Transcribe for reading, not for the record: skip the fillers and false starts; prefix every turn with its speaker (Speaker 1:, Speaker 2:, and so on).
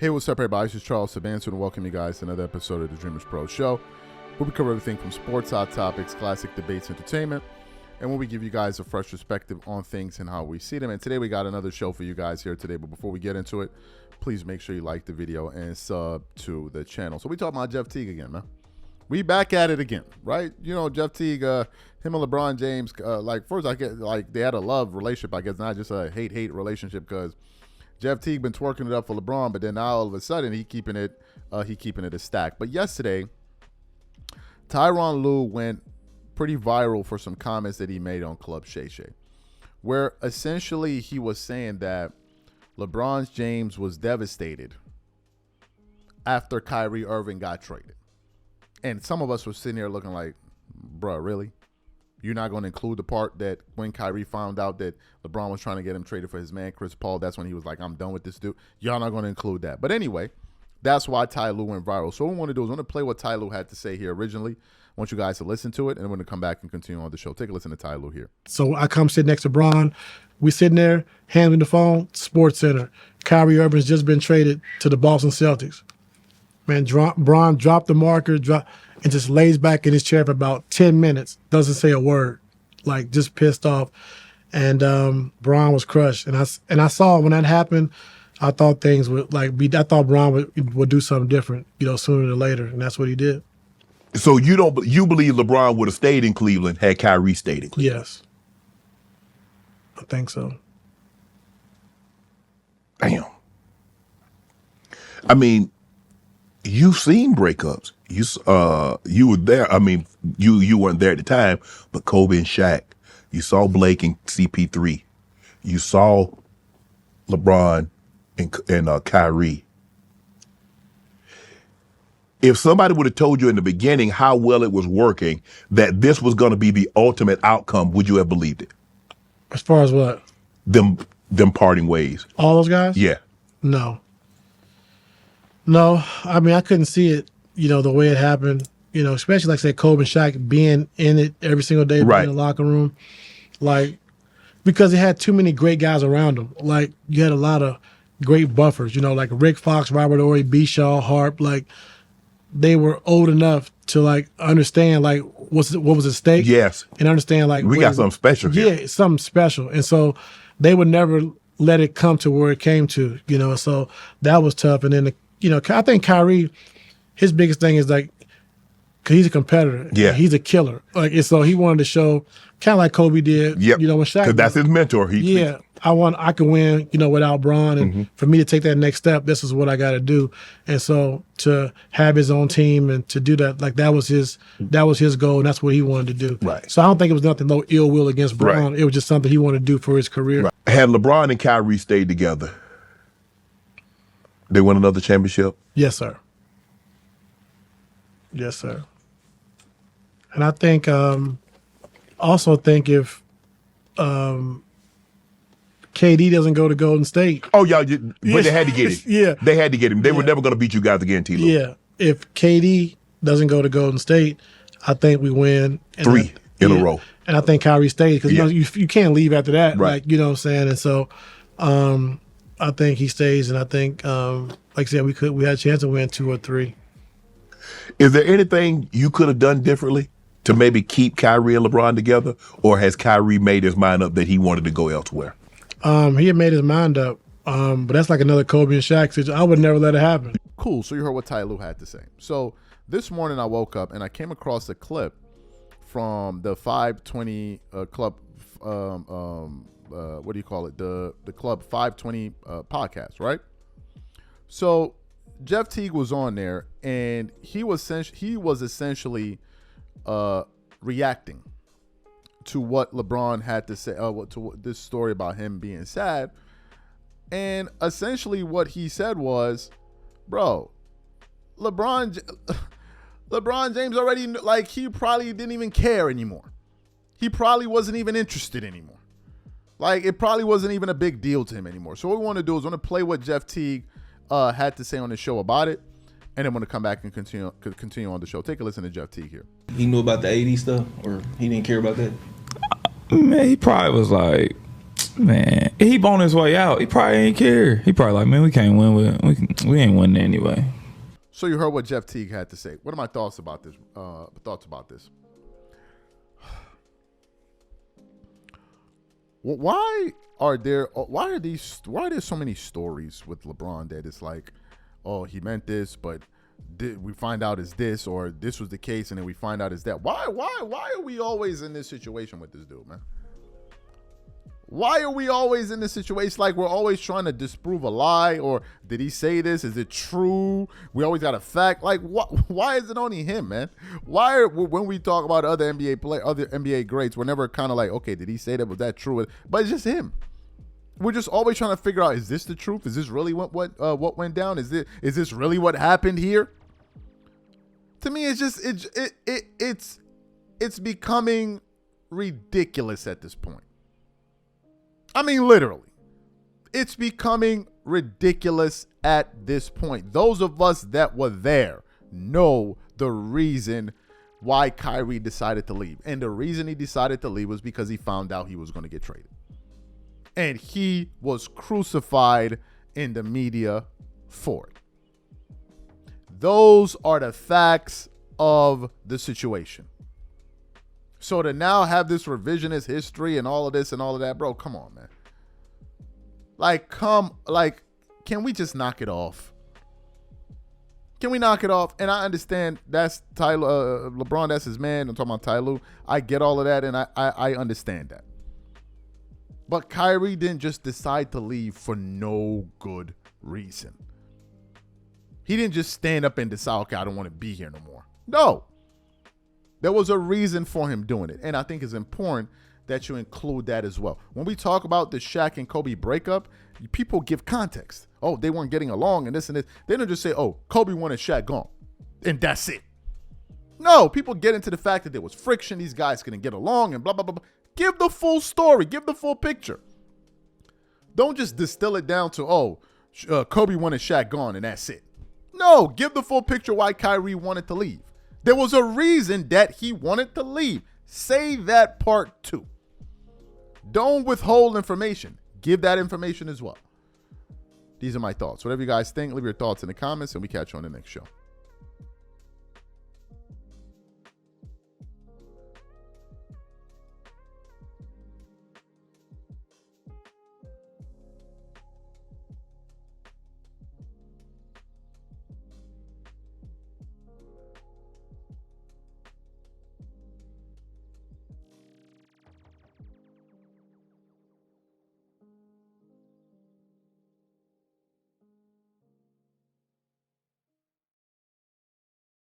Speaker 1: Hey, what's up, everybody? This is Charles Sabanson, and welcome you guys to another episode of the Dreamers Pro Show, where we cover everything from sports, hot topics, classic debates, entertainment, and where we give you guys a fresh perspective on things and how we see them. And today we got another show for you guys here today, but before we get into it, please make sure you like the video and sub to the channel. So we talking about Jeff Teague again, man. We back at it again, right? You know, Jeff Teague, him and LeBron James, first I get they had a love relationship, I guess, not just a hate relationship, because Jeff Teague been twerking it up for LeBron, but then now all of a sudden he keeping it a stack. But yesterday, Tyronn Lue went pretty viral for some comments that he made on Club Shay Shay, where essentially he was saying that LeBron James was devastated after Kyrie Irving got traded. And some of us were sitting there looking like, bruh, really? You're not going to include the part that when Kyrie found out that LeBron was trying to get him traded for his man, Chris Paul, that's when he was like, I'm done with this dude. Y'all not going to include that. But anyway, that's why Ty Lue went viral. So what we want to do is I want to play what Ty Lue had to say here originally. I want you guys to listen to it, and I'm going to come back and continue on the show. Take a listen to Ty Lue here.
Speaker 2: So I come sit next to Bron. We sitting there, handling the phone, Sports Center. Kyrie Irving's just been traded to the Boston Celtics. Man, Bron dropped the marker, and just lays back in his chair for about 10 minutes, doesn't say a word, like just pissed off. And Bron was crushed. And I saw when that happened, I thought things would I thought Bron would do something different, sooner than later, and that's what he did.
Speaker 3: So you believe LeBron would have stayed in Cleveland had Kyrie stayed in Cleveland?
Speaker 2: Yes. I think so.
Speaker 3: Damn. I mean, you've seen breakups. You were there. I mean, you weren't there at the time, but Kobe and Shaq. You saw Blake and CP3. You saw LeBron and Kyrie. If somebody would have told you in the beginning how well it was working, that this was going to be the ultimate outcome, would you have believed it?
Speaker 2: As far as what?
Speaker 3: Them parting ways.
Speaker 2: All those guys?
Speaker 3: Yeah.
Speaker 2: No, I mean, I couldn't see it, the way it happened, especially like say Kobe and Shaq being in it every single day,
Speaker 3: right,
Speaker 2: being in the locker room, because they had too many great guys around them. Like you had a lot of great buffers, like Rick Fox, Robert Horry, B. Shaw, Harp, they were old enough to understand what was at stake.
Speaker 3: Yes.
Speaker 2: And understand
Speaker 3: we got something special here.
Speaker 2: Yeah, something special. And so they would never let it come to where it came to, so that was tough. And then I think Kyrie, his biggest thing is cause he's a competitor.
Speaker 3: Yeah.
Speaker 2: He's a killer. And so he wanted to show, kind of like Kobe did,
Speaker 3: yep,
Speaker 2: when Shaq.
Speaker 3: Because that's his mentor.
Speaker 2: I can win, without Bron. And for me to take that next step, this is what I got to do. And so to have his own team and to do that, that was his goal, and that's what he wanted to do.
Speaker 3: Right.
Speaker 2: So I don't think it was nothing, no ill will against Bron. Right. It was just something he wanted to do for his career.
Speaker 3: Right. Had LeBron and Kyrie stayed together, they won another championship?
Speaker 2: Yes, sir. Yes, sir. And I think, also think if KD doesn't go to Golden State.
Speaker 3: Oh, yeah, but they had to get him.
Speaker 2: Yeah.
Speaker 3: They had to get him. They were never going to beat you guys again, T-Lue.
Speaker 2: Yeah. If KD doesn't go to Golden State, I think we win.
Speaker 3: Three in a row.
Speaker 2: And I think Kyrie stays because you can't leave after that.
Speaker 3: Right.
Speaker 2: You know what I'm saying? And so I think he stays, and I think, like I said, we had a chance to win 2 or 3.
Speaker 3: Is there anything you could have done differently to maybe keep Kyrie and LeBron together, or has Kyrie made his mind up that he wanted to go elsewhere?
Speaker 2: He had made his mind up, but that's like another Kobe and Shaq situation. I would never let it happen.
Speaker 1: Cool. So you heard what Ty Lue had to say. So this morning I woke up and I came across a clip from the 520 club. What do you call it? The Club 520 podcast, right? So Jeff Teague was on there, and he was essentially reacting to what LeBron had to say, to this story about him being sad. And essentially what he said was, bro, LeBron James already, he probably didn't even care anymore. He probably wasn't even interested anymore. It probably wasn't even a big deal to him anymore. So what we want to do is want to play what Jeff Teague had to say on the show about it, and then want to come back and continue on the show. Take a listen to Jeff Teague here.
Speaker 4: He knew about the 80s stuff, or he didn't care about that?
Speaker 5: Man, he probably was like,
Speaker 4: Man, he on his way out. He probably ain't care. He probably like, man, we can't win with we ain't winning anyway.
Speaker 1: So you heard what Jeff Teague had to say. What are my thoughts about this? Why are there so many stories with LeBron that it's like, oh, he meant this, but we find out is this, or this was the case, and then we find out is that. Why are we always in this situation with this dude, man? Why are we always in this situation? Like, we're always trying to disprove a lie, or did he say this? Is it true? We always got a fact. Like, why is it only him, man? When we talk about other NBA greats, we're never kind of like, okay, did he say that? Was that true? But it's just him. We're just always trying to figure out, is this the truth? Is this really what went down? Is this really what happened here? To me, it's just it's becoming ridiculous at this point. I mean, literally, it's becoming ridiculous at this point. Those of us that were there know the reason why Kyrie decided to leave. And the reason he decided to leave was because he found out he was going to get traded. And he was crucified in the media for it. Those are the facts of the situation. So to now have this revisionist history and all of this and all of that, bro, come on, man. Can we just knock it off? Can we knock it off? And I understand that's LeBron, that's his man. I'm talking about Tyronn Lue. I get all of that, and I understand that. But Kyrie didn't just decide to leave for no good reason. He didn't just stand up and decide, okay, I don't want to be here no more. No. There was a reason for him doing it. And I think it's important that you include that as well. When we talk about the Shaq and Kobe breakup, people give context. Oh, they weren't getting along and this and this. They don't just say, oh, Kobe wanted Shaq gone, and that's it. No, people get into the fact that there was friction. These guys couldn't get along and blah, blah, blah, blah. Give the full story. Give the full picture. Don't just distill it down to, Kobe wanted Shaq gone, and that's it. No, give the full picture why Kyrie wanted to leave. There was a reason that he wanted to leave. Say that part too. Don't withhold information. Give that information as well. These are my thoughts. Whatever you guys think, leave your thoughts in the comments, and we catch you on the next show.